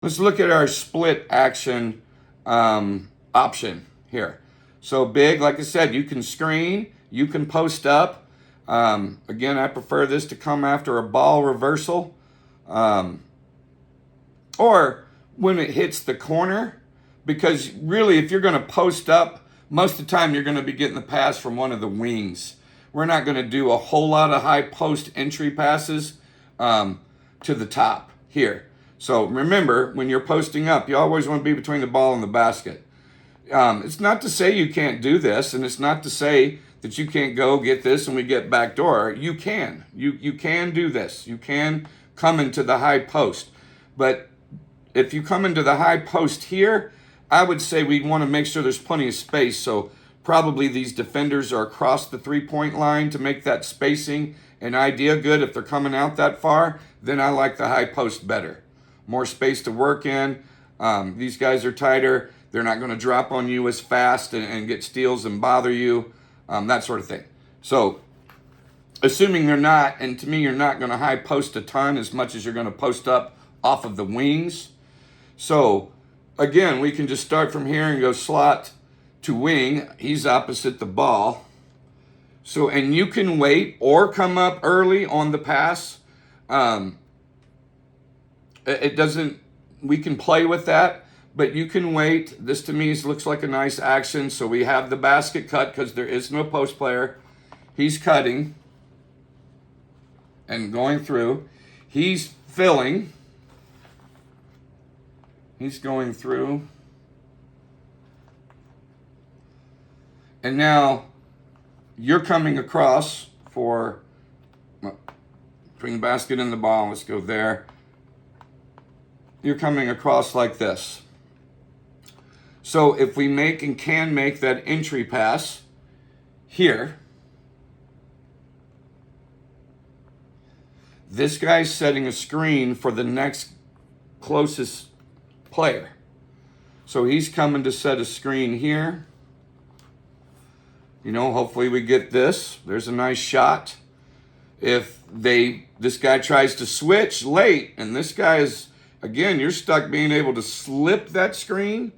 Let's look at our split action option here. So big, like I said, you can screen, you can post up. Again, I prefer this to come after a ball reversal. Or when it hits the corner, because really if you're going to post up, most of the time you're going to be getting the pass from one of the wings. We're not going to do a whole lot of high post entry passes to the top here. So remember, when you're posting up, you always want to be between the ball and the basket. It's not to say you can't do this, and it's not to say that you can't go get this and we get backdoor. You can. You can do this. You can come into the high post. But if you come into the high post here, I would say we'd want to make sure there's plenty of space. So probably these defenders are across the three-point line to make that spacing an idea good. If they're coming out that far, then I like the high post better. More space to work in. These guys are tighter. They're not going to drop on you as fast and get steals and bother you, that sort of thing. So assuming they're not, and to me, you're not going to high post a ton as much as you're going to post up off of the wings. So again, we can just start from here and go slot to wing. He's opposite the ball. So, and you can wait or come up early on the pass. It doesn't, we can play with that, but you can wait. This to me looks like a nice action. So we have the basket cut because there is no post player. He's cutting and going through. He's filling. He's going through. And now you're coming across for, between the basket and the ball. Let's go there. You're coming across like this. So if we make and can make that entry pass here, this guy's setting a screen for the next closest player. So he's coming to set a screen here. You know, hopefully we get this. There's a nice shot. If this guy tries to switch late, and this guy is, again, you're stuck being able to slip that screen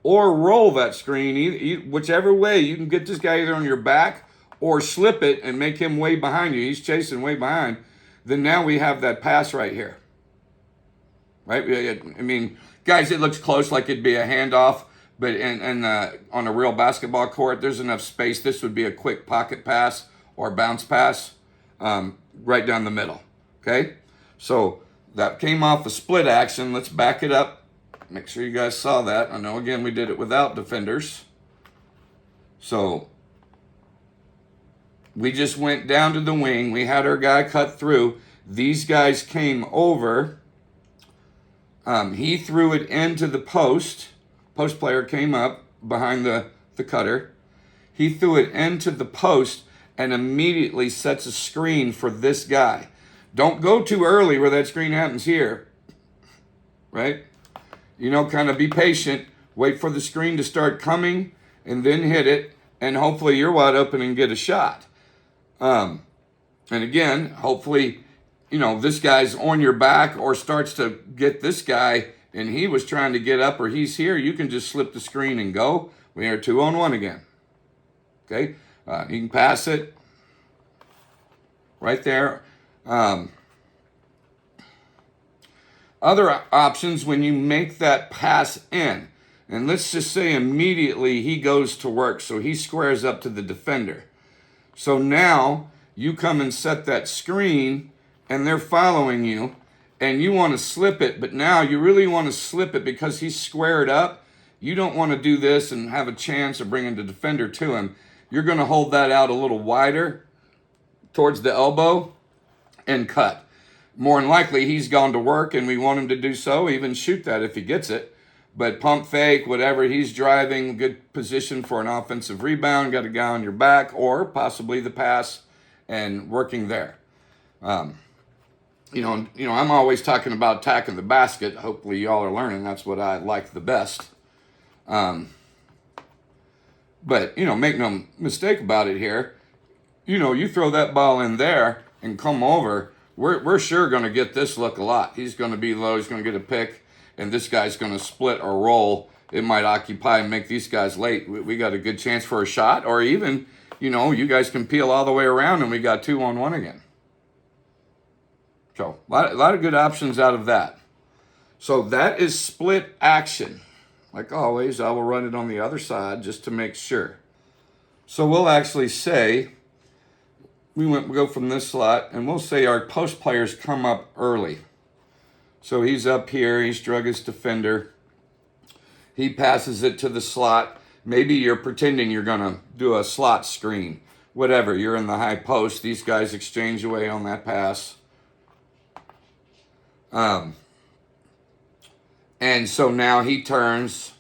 or roll that screen. Whichever way, you can get this guy either on your back or slip it and make him way behind you. He's chasing way behind. Then now we have that pass right here. Right? I mean, guys, it looks close like it'd be a handoff, but on a real basketball court, there's enough space. This would be a quick pocket pass or bounce pass right down the middle. Okay? So that came off a split action. Let's back it up. Make sure you guys saw that. I know, again, we did it without defenders. So we just went down to the wing. We had our guy cut through. These guys came over. He threw it into the post. Post player came up behind the cutter. He threw it into the post and immediately sets a screen for this guy. Don't go too early where that screen happens here, right? You know, kind of be patient. Wait for the screen to start coming and then hit it. And hopefully you're wide open and get a shot. And again, hopefully, you know, this guy's on your back or starts to get this guy and he was trying to get up or he's here. You can just slip the screen and go. We are 2-on-1 again. Okay? You can pass it right there. Other options when you make that pass in, and let's just say immediately he goes to work, so he squares up to the defender. So now you come and set that screen and they're following you and you want to slip it, but now you really want to slip it because he's squared up. You don't want to do this and have a chance of bringing the defender to him. You're going to hold that out a little wider towards the elbow and cut. More than likely, he's gone to work and we want him to do so, even shoot that if he gets it. But pump fake, whatever, he's driving, good position for an offensive rebound, got a guy on your back, or possibly the pass and working there. You know, I'm always talking about attacking the basket. Hopefully y'all are learning. That's what I like the best. But, you know, make no mistake about it here. You know, you throw that ball in there and come over, we're sure going to get this look a lot. He's going to be low. He's going to get a pick. and this guy's going to split or roll, it might occupy and make these guys late. We got a good chance for a shot, or even, you know, you guys can peel all the way around and we got 2-on-1 again. So a lot of good options out of that. So that is split action. Like always, I will run it on the other side just to make sure. So we'll actually say, we go from this slot, and we'll say our post players come up early. So he's up here, he's drug his defender. He passes it to the slot. Maybe you're pretending you're going to do a slot screen. Whatever, you're in the high post. These guys exchange away on that pass. And so now he turns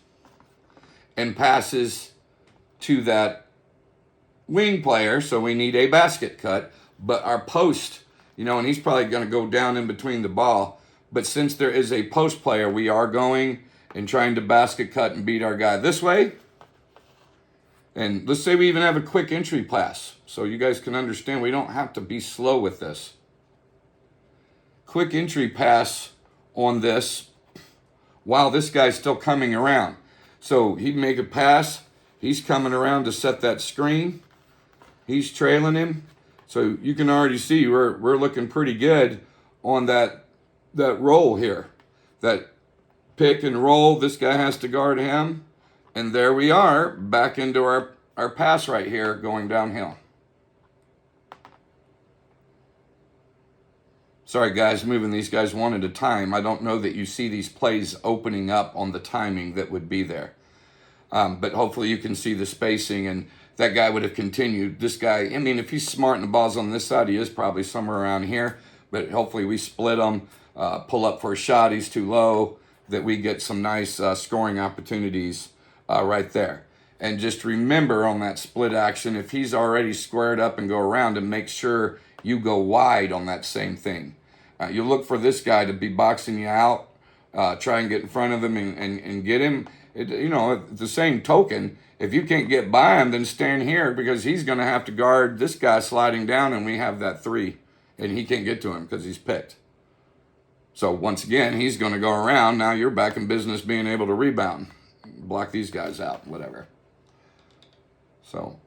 and passes to that wing player. So we need a basket cut. But our post, you know, and he's probably going to go down in between the ball. But since there is a post player, we are going and trying to basket cut and beat our guy this way. And let's say we even have a quick entry pass. So you guys can understand we don't have to be slow with this. Quick entry pass on this while this guy's still coming around. So he'd make a pass. He's coming around to set that screen. He's trailing him. So you can already see we're looking pretty good on that roll here. That pick and roll. This guy has to guard him. And there we are, back into our pass right here going downhill. Sorry, guys, moving these guys one at a time. I don't know that you see these plays opening up on the timing that would be there. But hopefully you can see the spacing, and that guy would have continued. This guy, I mean, if he's smart and the ball's on this side, he is probably somewhere around here. But hopefully we split him, pull up for a shot. He's too low, that we get some nice scoring opportunities right there. And just remember on that split action, if he's already squared up and go around, and make sure you go wide on that same thing. You look for this guy to be boxing you out, try and get in front of him and get him. You know, the same token, if you can't get by him, then stand here, because he's going to have to guard this guy sliding down, and we have that three, and he can't get to him because he's picked. So once again, he's going to go around. Now you're back in business being able to rebound, block these guys out, whatever. So